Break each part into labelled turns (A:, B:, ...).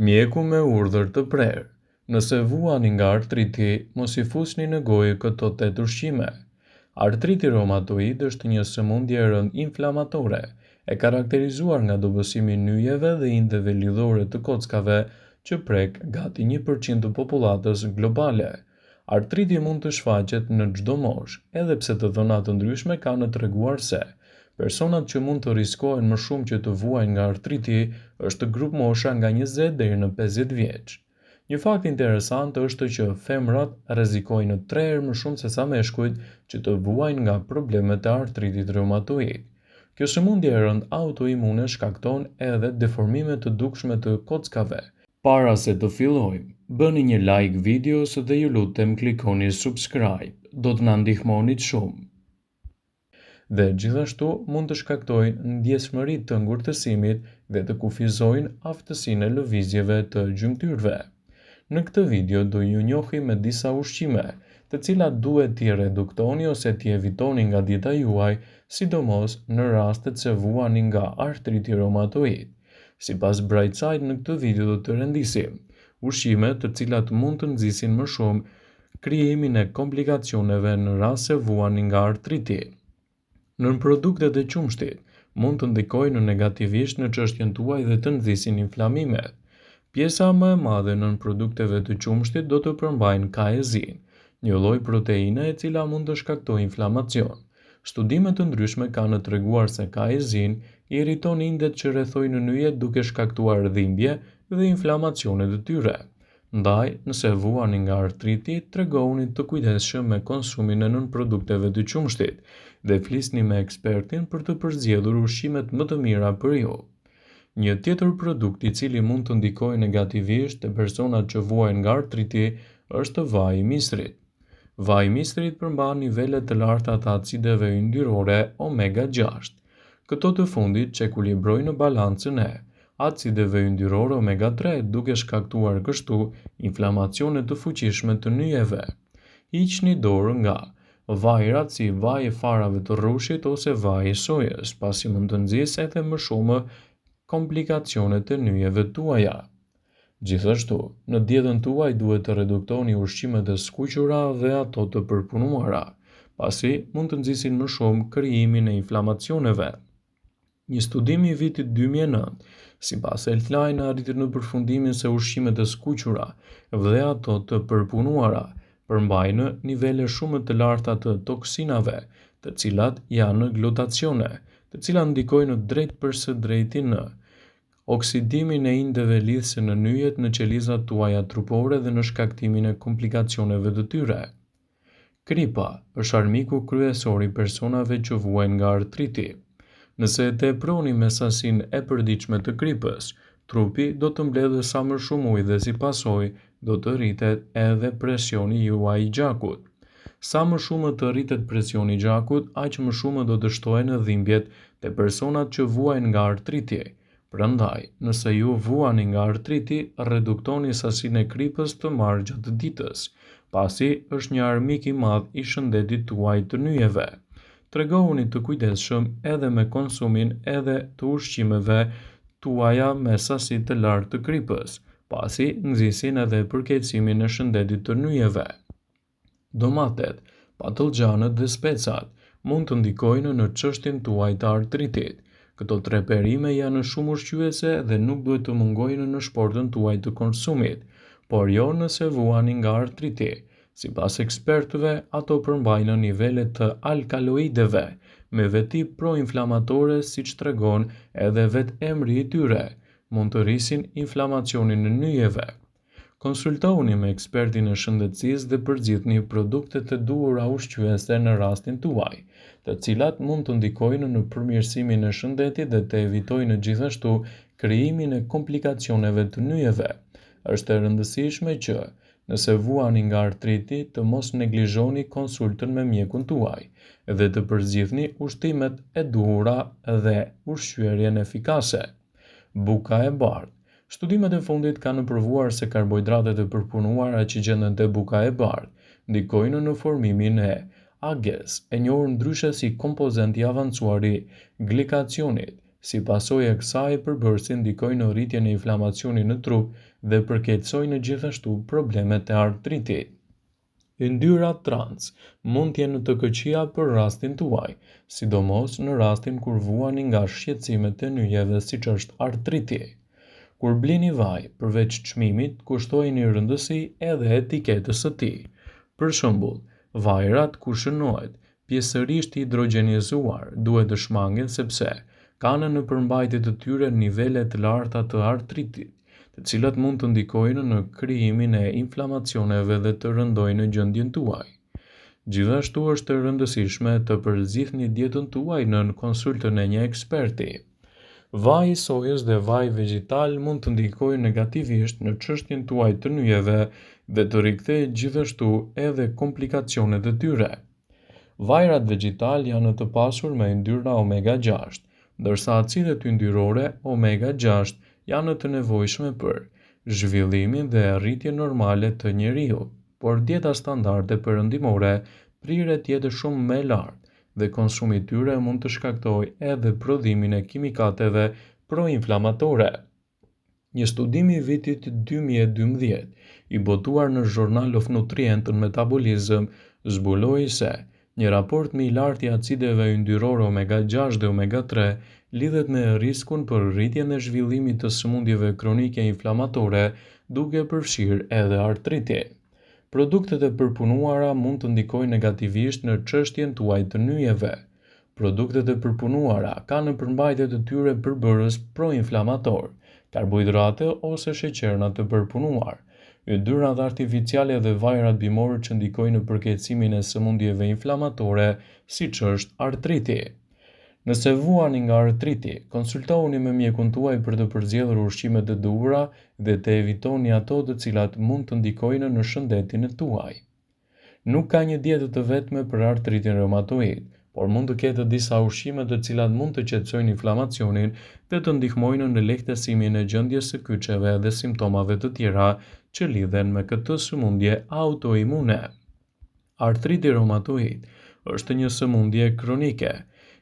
A: Mjeku me urdhër të prerë. Nëse vuani nga artriti, mos i fusni në gojë këto 8 ushqime. Artriti reumatoid është një sëmundje e rëndë inflamatore, e karakterizuar nga dobësimi i nyjeve dhe indeve lidhore të kockave që prek gati 1% të popullatës globale. Artriti mund të shfaqet në çdo moshë, edhe pse të dhëna të ndryshme kanë treguar se personat që mund të riskojnë më shumë që të vuajnë nga artriti është grup mosha nga 20 deri në 50 vjeç. Një fakt interesant është që femrat rrezikojnë 3 herë më shumë sesa meshkujt që të vuajnë nga problemet e artritit reumatoid. Kjo sëmundje e rëndë autoimune shkakton edhe deformime të dukshme të kockave. Para se të fillojmë, bëni një like videos dhe ju lutem klikoni subscribe, do të na ndihmonit shumë. Dhe gjithashtu mund të shkaktojnë ndjeshmëri të ngurtësimit dhe të kufizojnë aftësinë e lëvizjeve të gjymtyrve. Në këtë video do ju njohim me disa ushqime, të cilat duhet t'i reduktoni ose t'i evitoni nga dieta juaj, sidomos në rastet se vuani nga artriti reumatoid. Sipas Brightside, në këtë video do të rendisim ushqime të cilat mund të nxisin më shumë krijimin e komplikacioneve në rast se vuani nga artriti. Nën produktet e qumshtit mund të ndikojnë negativisht në çështjen tuaj dhe të nxisin inflamimet. Pjesa më e madhe nën produkteve të qumshtit do të përmbajnë kaezin, një lloj proteine e cila mund të shkaktojë inflamacion. Studime të ndryshme kanë treguar se kaezin i irriton indet që rrethojnë nyje duke shkaktuar dhimbje dhe inflamacione të tyre. Ndaj, nëse vuani nga artriti, tregoni të kujdesshëm me konsumin e nën produkteve të qumshtit dhe flisni me ekspertin për të përzgjedhur ushqimet më të mira për ju. Një tjetër produkt i cili mund të ndikojë negativisht te personat që vuajnë nga artriti është vaji i mistrit. Vaji i mistrit përmban nivele të larta të acideve yndyrore omega 6. Këto të fundit çekuilibrojnë balancën e acideve yndyrore omega 3 duke shkaktuar kështu inflamacione të fuqishme të nyjeve. Hiqni dorë nga vajrat si vaji i farave të rrushit ose vaji i sojës, pasi mund të nxjisë edhe më shumë komplikacione të nyjeve tuaja. Gjithashtu, në dietën tuaj duhet të reduktoni ushqimet e skuqura dhe ato të përpunuara, pasi mund të nxisin më shumë krijimin e inflamacioneve. Një studim i vitit 2009, sipas Healthline, arriti në përfundimin se ushqimet e skuqura dhe ato të përpunuara përmbajnë nivele shumë të larta të toksinave, të cilat janë glutacione, të cilat ndikojnë drejt për së drejti në oksidimin e indeve lidhëse në nyjet në qelizat tuaja trupore dhe në shkaktimin e komplikacioneve të tyre. Kripa është armiku kryesor i personave që vuajnë nga artriti. Nëse e teproni me sasinë e përditshme të kripës, trupi do të mbledhë sa më shumë ujë dhe si pasojë do të rritet edhe presioni juaj i gjakut. Sa më shumë të rritet presioni i gjakut, aq më shumë do të shtohen dhimbjet te personat që vuajnë nga artriti. Prandaj, nëse ju vuani nga artriti, reduktoni sasinë e kripës të marrë gjatë ditës, pasi është një armik i madh i shëndetit tuaj të nyjeve. Tregoni të kujdesshëm edhe me konsumin edhe të ushqimeve tuaja me sasi të lartë të kripës, pasi nxisin edhe përkeqësimin e shëndetit të nyjeve. Domatet, patlıxhanët dhe specat mund të ndikojnë në çështjen tuaj të artritit. Këto 3 perime janë shumë ushqyese dhe nuk duhet të mungojnë në shportën tuaj të konsumit, por jo nëse vuani nga artriti. Sipas ekspertëve, ato përmbajnë nivele të alkaloideve me veti proinflamatore, siç tregon edhe vetë emri i tyre, mund të rrisin inflamacionin në nyjeve. Konsultoni me ekspertin e shëndetësisë dhe përgjithni produktet e duhura ushqyese në rastin tuaj, të cilat mund të ndikojnë në përmirësimin e shëndetit dhe të evitojnë gjithashtu krijimin e komplikacioneve të nyjeve. Është e rëndësishme që, nëse vuani nga artriti, të mos neglizhoni konsultën me mjekun tuaj dhe të përgjithni ushqimet e duhura dhe ushqyerjen efikase. Buka e bardhë. Studimet e fundit kanë provuar se karbohidratet e përpunuara që gjenden te buka e bardhë ndikojnë në formimin e AGEs, e njohur ndryshe si kompozent i avancuar i glikacionit, Si pasojë e kësaj, përbërësi ndikojnë në rritjen e inflamacionit në trup dhe përkeqësojnë gjithashtu problemet e artritit. Yndyrat trans mund të jenë të këqija për rastin tuaj, sidomos në rastin kur vuani nga shqetësimet e nyjeve siç është artriti. Kur blini vaj, përveç çmimit, kushtojini rëndësi edhe etiketës së tij. Për shembull, vajrat kur shënohet pjesërisht hidrogenizuar duhet të shmangen sepse kanë në përmbajtje të tyre nivele të larta të artritit, të cilat mund të ndikojnë në krijimin e inflamacioneve dhe të rëndojnë gjendjen tuaj. Gjithashtu është e rëndësishme të përzgjidhni dietën tuaj nën konsultën e një eksperti. Vaji i sojës dhe vaji vegetal mund të ndikojnë negativisht në çështjen tuaj të nyjeve dhe të rikthejë gjithashtu edhe komplikacionet e tyre. Vajrat vegetal janë të pasur me yndyrna omega-6, ndërsa acidet yndyrore omega-6 janë të nevojshme për zhvillimin dhe rritjen normale të njeriut, por dieta standarde perëndimore priret jetë shumë më e lartë dhe konsumi i tyre mund të shkaktojë edhe prodhimin e kimikateve proinflamatore. Një studim i vitit 2012, i botuar në Journal of Nutrient and Metabolism, zbuloi se një raport më i lartë i acideve yndyrore omega-6 dhe omega-3 lidhet me riskun për rritjen dhe zhvillimin të sëmundjeve kronike inflamatore, duke përfshirë edhe artritin. Produktet e përpunuara mund të ndikojnë negativisht në çështjen tuaj të nyjeve. Produktet e përpunuara kanë në përmbajtje të tyre përbërës proinflamator, karbohidrate ose sheqerna të përpunuar, yndyrat artificiale dhe vajrat bimor që ndikojnë në përkeqësimin e sëmundjeve inflamatore, siç është artriti. Nëse vuani nga artriti, konsultohuni me mjekun tuaj për të përzgjedhur ushqimet e duhura dhe të evitoni ato të cilat mund të ndikojnë në shëndetin e tuaj. Nuk ka një dietë të vetme për artritin reumatoid, por mund të ketë disa ushqime të cilat mund të qetësojnë inflamacionin dhe të ndihmojnë në lehtësimin e gjendjes së kyçeve dhe simptomave të tjera që lidhen me këtë sëmundje autoimune. Artriti reumatoid është një sëmundje kronike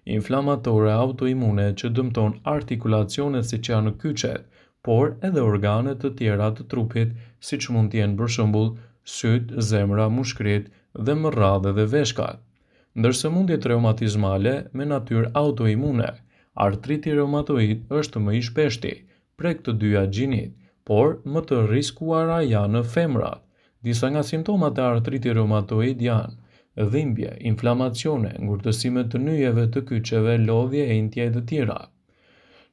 A: inflamatore autoimune që dëmton artikulacionet siç janë kyçet, por edhe organet të tjera të trupit, siç mund të jenë për shembull syt, zemra, mushkrit dhe më radhë edhe veshkat. Ndër sëmundjet reumatizmale me natyrë autoimune, artriti reumatoid është më i shpeshti, prek të dyja gjinit, por më të rrezikuara janë femrat. Disa nga simptomat e artritit reumatoid janë dhimbje, inflamacione, ngurtësime të nyjeve të kyçeve, lodhje e intje e të tjera.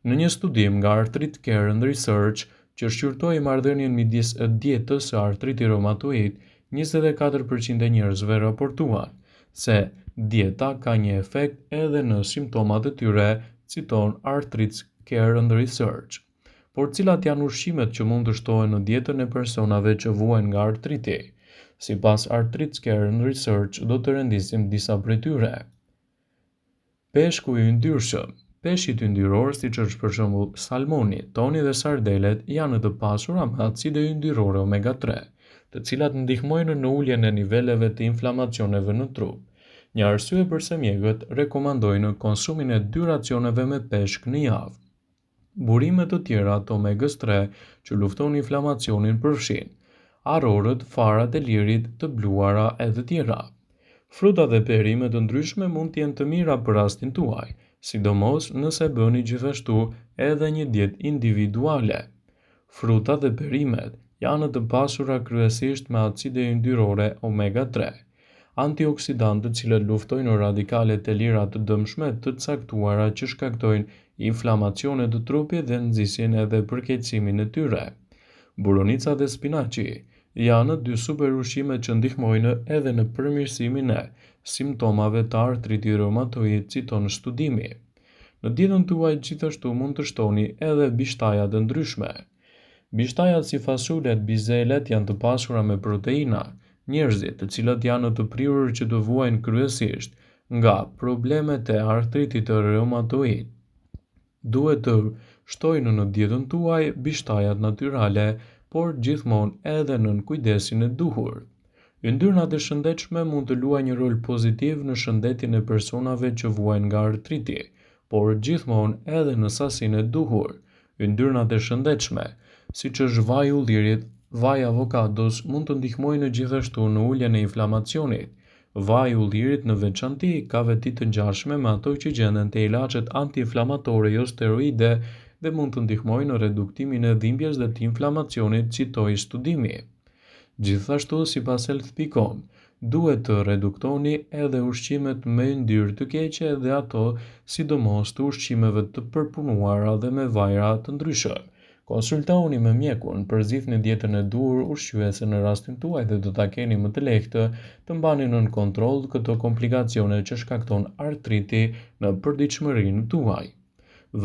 A: Në një studim nga Arthrit Care and Research, që shqyrtoi marrëdhënien midis dietës së artritit reumatoid, 24% e njerëzve raportuan se dieta ka një efekt edhe në simptomat e tyre, citon Arthrit Care and Research. Por cilat janë ushqimet që mund të shtohen në dietën e personave që vuajnë nga artriti? Sipas Arthrit Care and Research, do të rendisim disa prej tyre. Peshku i yndyrshëm. Peshqit yndyror, siç është për shembull salmoni, toni dhe sardelet, janë të pasura me acide yndyrore omega-3, të cilat ndihmojnë në uljen e niveleve të inflamacioneve në trup. Një arsye pse mjekët rekomandojnë konsumin e 2 racioneve me peshk në javë. Burime të tjera të omegës-3 që luftojnë inflamacionin përfshin arrorët, farat e lirit, të bluara e të tjera. Fruta dhe perime të ndryshme mund të jenë të mira për rastin tuaj, sidomos nëse bëni gjithashtu edhe një dietë individuale. Frutat dhe perimet janë të pasura kryesisht me acide yndyrore omega-3, antioksidantë të cilët luftojnë radikalet e lira të dëmshme të caktuara që shkaktojnë inflamacione të trupit dhe nxisin edhe përkeqësimin e tyre. Buronica dhe spinaçi janë 2 super ushqime që ndihmojnë edhe në përmirësimin e simptomave të artritit reumatoid, citon studimi. Në dietën tuaj gjithashtu mund të shtoni edhe bishtaja të ndryshme. Bishtajat si fasulet, bizelet janë të pasura me proteina. Njerëzit të cilët janë të prirur që të vuajnë kryesisht nga problemet e artritit të reumatoid, duhet të shtojnë në dietën tuaj bishtajat natyrale, por gjithmonë edhe nën kujdesin e duhur. Yndyrnat e shëndetshme mund të luajnë një rol pozitiv në shëndetin e personave që vuajnë nga artriti, por gjithmonë edhe në sasinë e duhur. Yndyrnat e shëndetshme, siç është vaji i ullirit, vaji i avokados, mund të ndihmojnë gjithashtu në uljen e inflamacionit. Vaji i ullirit në veçanti ka veti të ngjashme me ato që gjenden te ilaçet antiinflamatore jo steroide dhe mund të ndihmojnë në reduktimin e dhimbjes dhe të inflamacionit, citoi studimi. Gjithashtu, sipas health.com, duhet të reduktoni edhe ushqimet me yndyrë të keqe dhe ato sidomos të ushqimeve të përpunuara dhe me vajra të ndryshme. Konsultoni me mjekun, përzidhni dietën e duhur ushqyese në rastin tuaj dhe do ta keni më të lehtë të mbani nën kontroll këto komplikacione që shkakton artriti në përditshmërinë tuaj.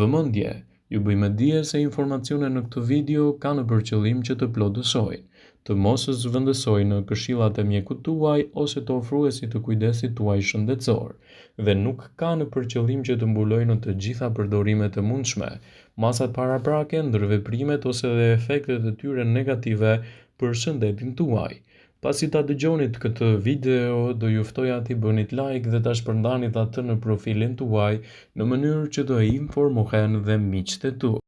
A: Vëmendje, ju bëjmë dije se informacionet në këtë video kanë për qëllim që të plotësojnë, të mos zhvendësojnë në këshillat e mjekut tuaj ose të ofruesit të kujdesit tuaj shëndetësor, dhe nuk kanë për qëllim që të mbulojnë të gjitha përdorimet e mundshme, masat paraprake, ndërveprimet ose dhe efektet e tyre negative për shëndetin tuaj. Pasi ta dëgjonit këtë video, do ju ftoja t'i bënit like dhe ta shpërndanit atë në profilin tuaj në mënyrë që të informohen dhe miqtë e tu.